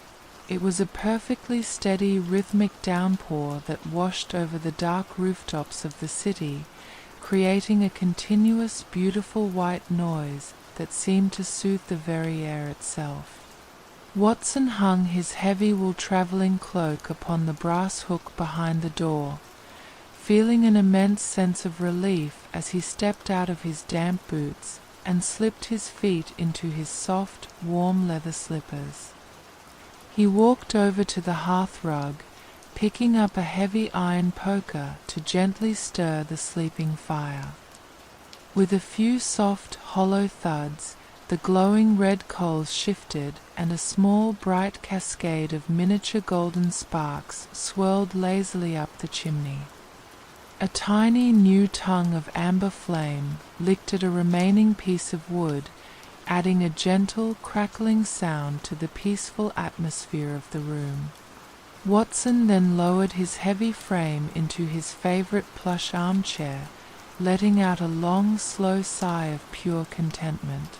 It was a perfectly steady, rhythmic downpour that washed over the dark rooftops of the city, creating a continuous, beautiful white noise that seemed to soothe the very air itself. Watson hung his heavy wool travelling cloak upon the brass hook behind the door, feeling an immense sense of relief as he stepped out of his damp boots and slipped his feet into his soft, warm leather slippers. He walked over to the hearthrug, picking up a heavy iron poker to gently stir the sleeping fire. With a few soft, hollow thuds, the glowing red coals shifted, and a small, bright cascade of miniature golden sparks swirled lazily up the chimney. A tiny new tongue of amber flame licked at a remaining piece of wood, adding a gentle, crackling sound to the peaceful atmosphere of the room. Watson then lowered his heavy frame into his favorite plush armchair, letting out a long, slow sigh of pure contentment.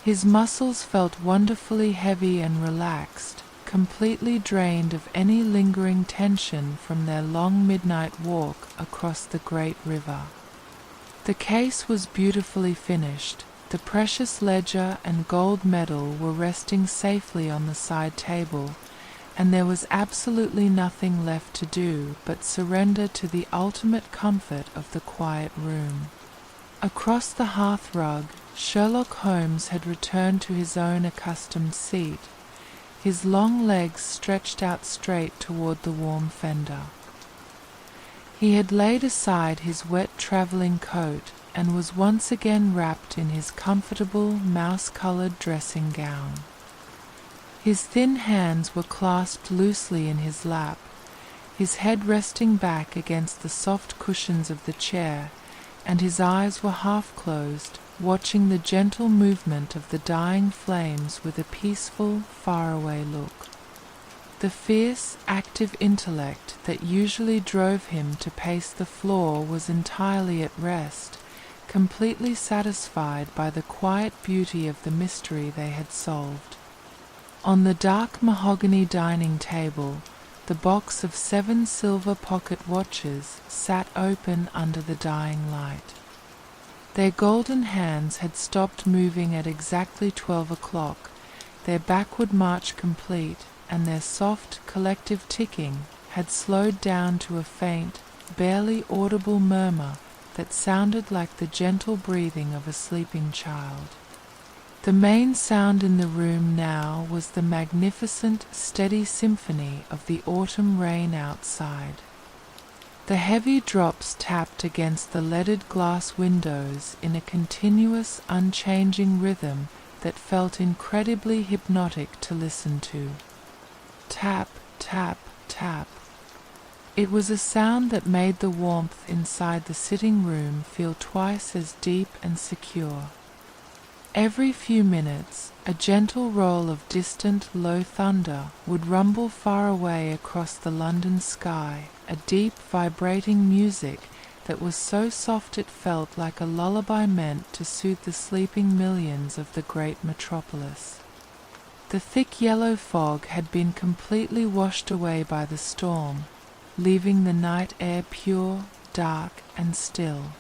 His muscles felt wonderfully heavy and relaxed, completely drained of any lingering tension from their long midnight walk across the great river. The case was beautifully finished. The precious ledger and gold medal were resting safely on the side table, and there was absolutely nothing left to do but surrender to the ultimate comfort of the quiet room. Across the hearthrug, Sherlock Holmes had returned to his own accustomed seat, his long legs stretched out straight toward the warm fender. He had laid aside his wet travelling coat and was once again wrapped in his comfortable, mouse-coloured dressing gown. His thin hands were clasped loosely in his lap, his head resting back against the soft cushions of the chair, and his eyes were half closed, watching the gentle movement of the dying flames with a peaceful, faraway look. The fierce, active intellect that usually drove him to pace the floor was entirely at rest, completely satisfied by the quiet beauty of the mystery they had solved. On the dark mahogany dining table, the box of 7 silver pocket watches sat open under the dying light. Their golden hands had stopped moving at exactly 12 o'clock, their backward march complete, and their soft, collective ticking had slowed down to a faint, barely audible murmur that sounded like the gentle breathing of a sleeping child. The main sound in the room now was the magnificent, steady symphony of the autumn rain outside. The heavy drops tapped against the leaded glass windows in a continuous, unchanging rhythm that felt incredibly hypnotic to listen to. Tap, tap, tap. It was a sound that made the warmth inside the sitting room feel twice as deep and secure. Every few minutes, a gentle roll of distant, low thunder would rumble far away across the London sky, a deep, vibrating music that was so soft it felt like a lullaby meant to soothe the sleeping millions of the great metropolis. The thick yellow fog had been completely washed away by the storm, leaving the night air pure, dark, and still.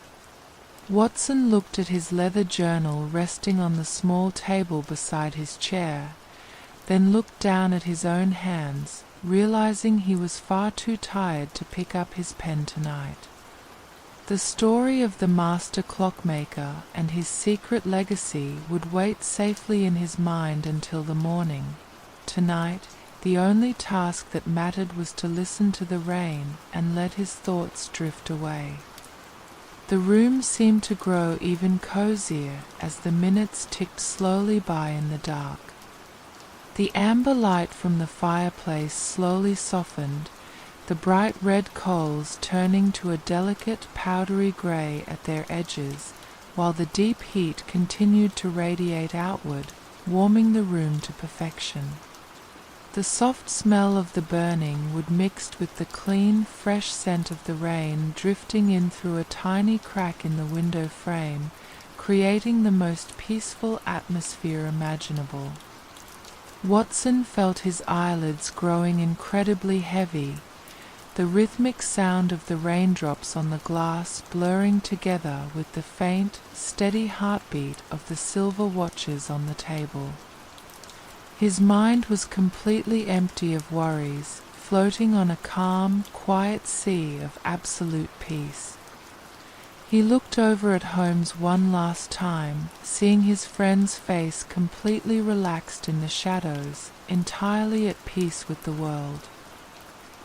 Watson looked at his leather journal resting on the small table beside his chair, then looked down at his own hands, realizing he was far too tired to pick up his pen tonight. The story of the master clockmaker and his secret legacy would wait safely in his mind until the morning. Tonight, the only task that mattered was to listen to the rain and let his thoughts drift away. The room seemed to grow even cozier as the minutes ticked slowly by in the dark. The amber light from the fireplace slowly softened, the bright red coals turning to a delicate powdery grey at their edges, while the deep heat continued to radiate outward, warming the room to perfection. The soft smell of the burning wood mixed with the clean, fresh scent of the rain drifting in through a tiny crack in the window frame, creating the most peaceful atmosphere imaginable. Watson felt his eyelids growing incredibly heavy, the rhythmic sound of the raindrops on the glass blurring together with the faint, steady heartbeat of the silver watches on the table. His mind was completely empty of worries, floating on a calm, quiet sea of absolute peace. He looked over at Holmes one last time, seeing his friend's face completely relaxed in the shadows, entirely at peace with the world.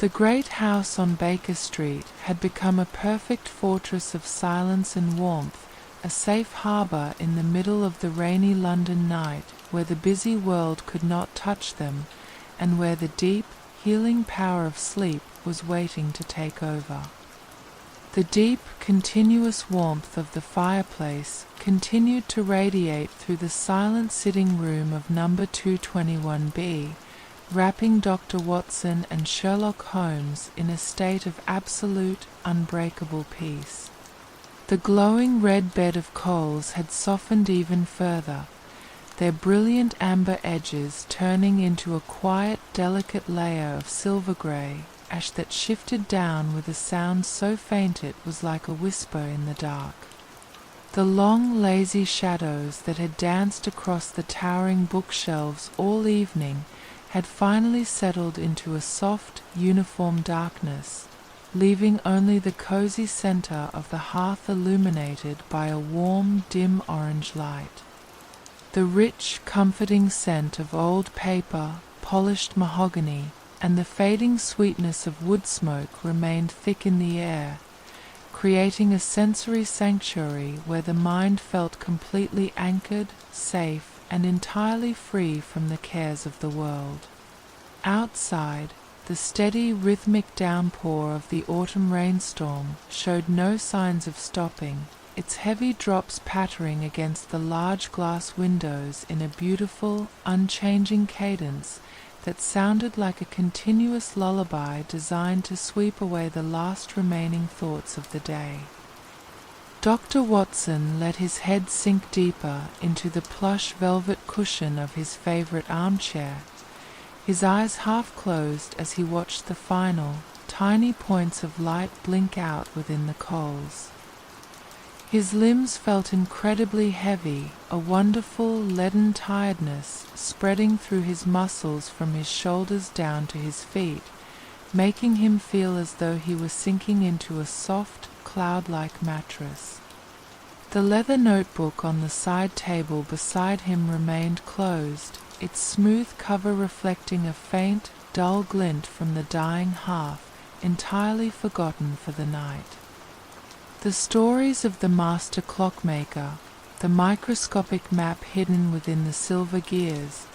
The great house on Baker Street had become a perfect fortress of silence and warmth, a safe harbour in the middle of the rainy London night, where the busy world could not touch them, and where the deep, healing power of sleep was waiting to take over. The deep, continuous warmth of the fireplace continued to radiate through the silent sitting room of number 221B, wrapping Dr. Watson and Sherlock Holmes in a state of absolute, unbreakable peace. The glowing red bed of coals had softened even further, their brilliant amber edges turning into a quiet, delicate layer of silver-grey ash that shifted down with a sound so faint it was like a whisper in the dark. The long, lazy shadows that had danced across the towering bookshelves all evening had finally settled into a soft, uniform darkness, leaving only the cozy centre of the hearth illuminated by a warm, dim orange light. The rich, comforting scent of old paper, polished mahogany, and the fading sweetness of wood smoke remained thick in the air, creating a sensory sanctuary where the mind felt completely anchored, safe, and entirely free from the cares of the world. Outside, the steady, rhythmic downpour of the autumn rainstorm showed no signs of stopping, its heavy drops pattering against the large glass windows in a beautiful, unchanging cadence that sounded like a continuous lullaby designed to sweep away the last remaining thoughts of the day. Dr. Watson let his head sink deeper into the plush velvet cushion of his favourite armchair, his eyes half closed as he watched the final, tiny points of light blink out within the coals. His limbs felt incredibly heavy, a wonderful leaden tiredness spreading through his muscles from his shoulders down to his feet, making him feel as though he were sinking into a soft, cloud-like mattress. The leather notebook on the side table beside him remained closed, its smooth cover reflecting a faint, dull glint from the dying hearth, entirely forgotten for the night. The stories of the master clockmaker, the microscopic map hidden within the silver gears,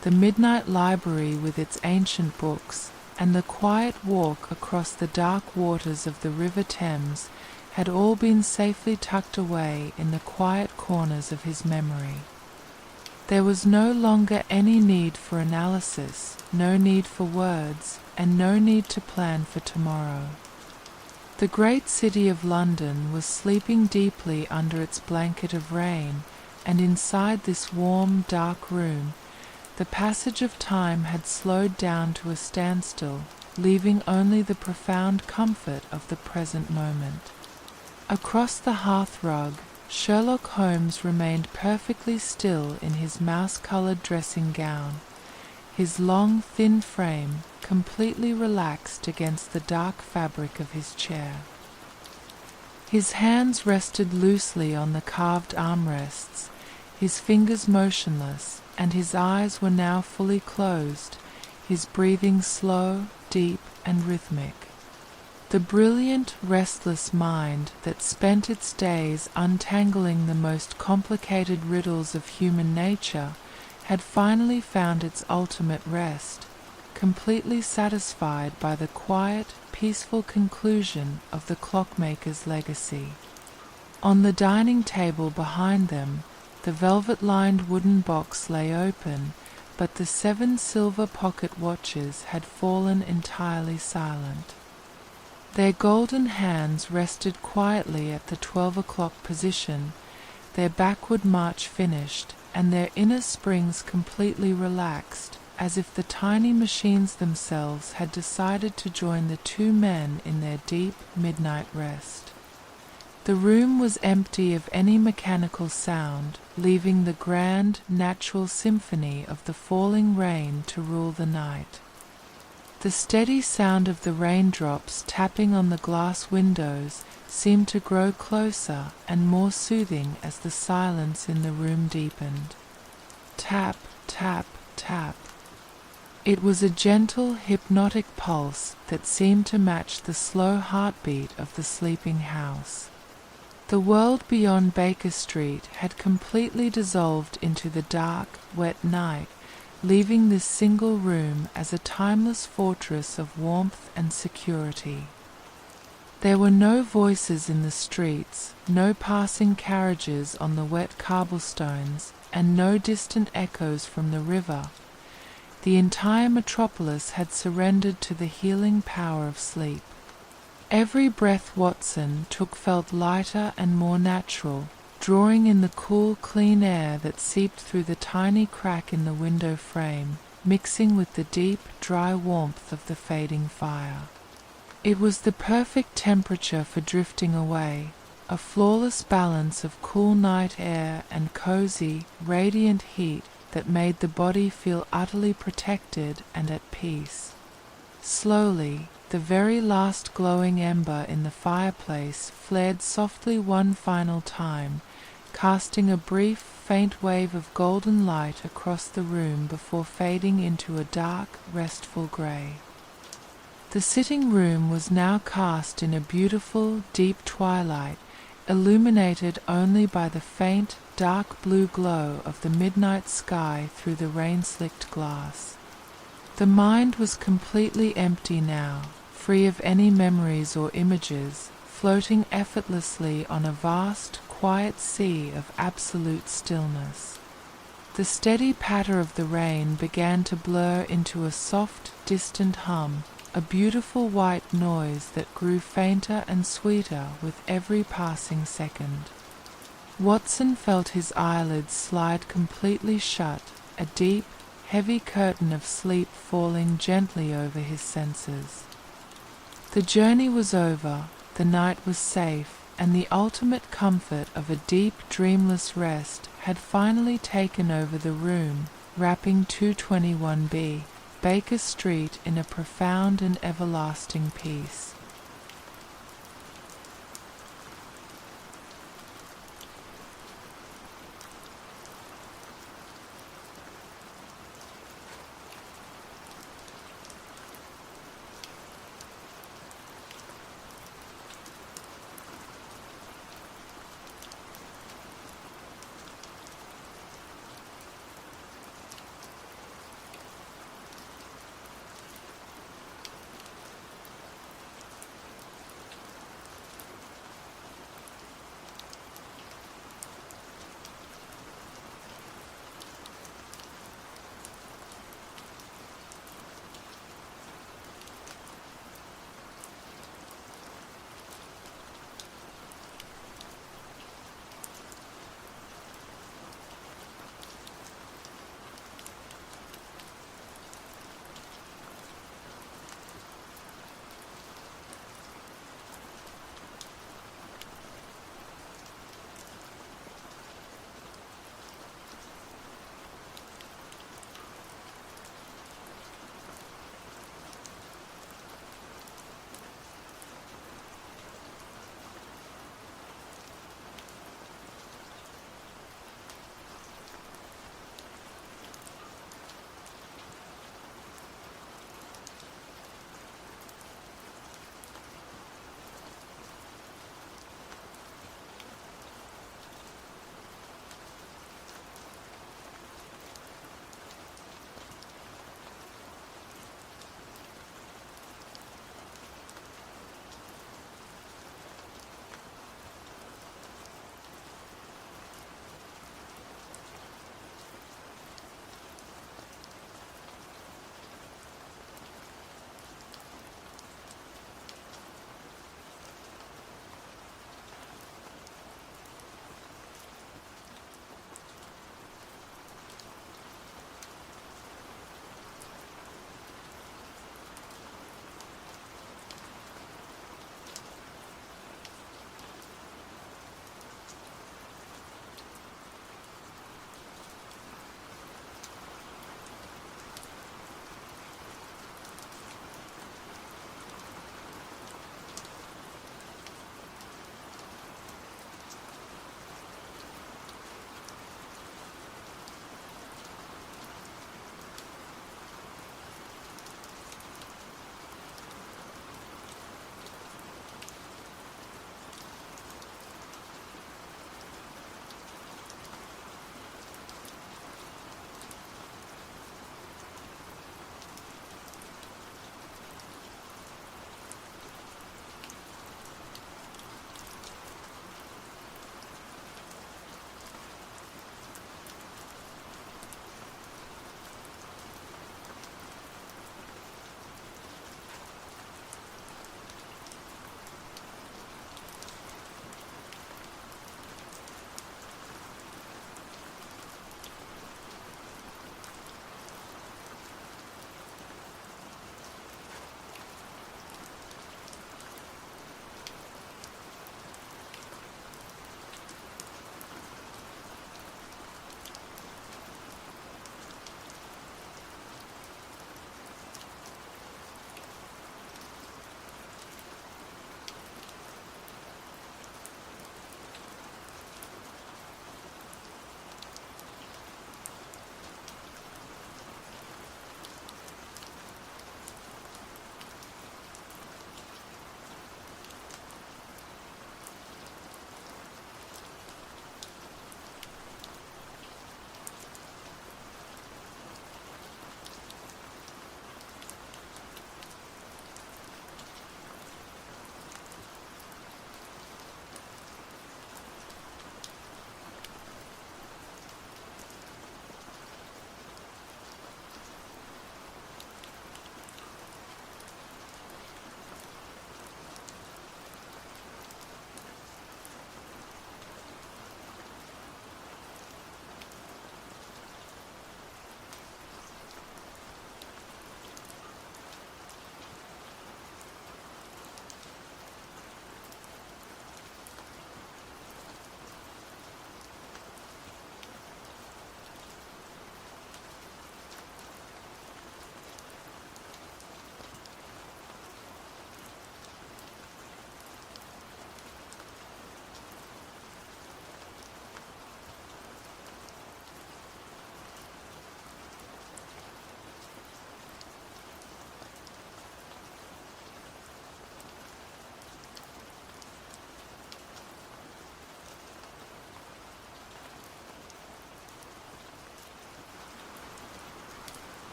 the midnight library with its ancient books, and the quiet walk across the dark waters of the River Thames had all been safely tucked away in the quiet corners of his memory. There was no longer any need for analysis, no need for words, and no need to plan for tomorrow. The great city of London was sleeping deeply under its blanket of rain, and inside this warm, dark room, the passage of time had slowed down to a standstill, leaving only the profound comfort of the present moment. Across the hearthrug, Sherlock Holmes remained perfectly still in his mouse-coloured dressing gown, his long, thin frame completely relaxed against the dark fabric of his chair. His hands rested loosely on the carved armrests, his fingers motionless, and his eyes were now fully closed, his breathing slow, deep, and rhythmic. The brilliant, restless mind that spent its days untangling the most complicated riddles of human nature had finally found its ultimate rest, completely satisfied by the quiet, peaceful conclusion of the clockmaker's legacy. On the dining table behind them, the velvet-lined wooden box lay open, but the 7 silver pocket watches had fallen entirely silent. Their golden hands rested quietly at the 12 o'clock position, their backward march finished, and their inner springs completely relaxed, as if the tiny machines themselves had decided to join the 2 men in their deep midnight rest. The room was empty of any mechanical sound, leaving the grand, natural symphony of the falling rain to rule the night. The steady sound of the raindrops tapping on the glass windows seemed to grow closer and more soothing as the silence in the room deepened. Tap, tap, tap. It was a gentle, hypnotic pulse that seemed to match the slow heartbeat of the sleeping house. The world beyond Baker Street had completely dissolved into the dark, wet night, leaving this single room as a timeless fortress of warmth and security. There were no voices in the streets, no passing carriages on the wet cobblestones, and no distant echoes from the river. The entire metropolis had surrendered to the healing power of sleep. Every breath Watson took felt lighter and more natural, drawing in the cool, clean air that seeped through the tiny crack in the window frame, mixing with the deep, dry warmth of the fading fire. It was the perfect temperature for drifting away, a flawless balance of cool night air and cozy, radiant heat that made the body feel utterly protected and at peace. Slowly, the very last glowing ember in the fireplace flared softly one final time, casting a brief, faint wave of golden light across the room before fading into a dark, restful grey. The sitting room was now cast in a beautiful, deep twilight, illuminated only by the faint, dark blue glow of the midnight sky through the rain-slicked glass. The mind was completely empty now, free of any memories or images, floating effortlessly on a vast, quiet sea of absolute stillness. The steady patter of the rain began to blur into a soft, distant hum, a beautiful white noise that grew fainter and sweeter with every passing second. Watson felt his eyelids slide completely shut, a deep, heavy curtain of sleep falling gently over his senses. The journey was over, the night was safe, and the ultimate comfort of a deep, dreamless rest had finally taken over the room, wrapping 221B, Baker Street in a profound and everlasting peace.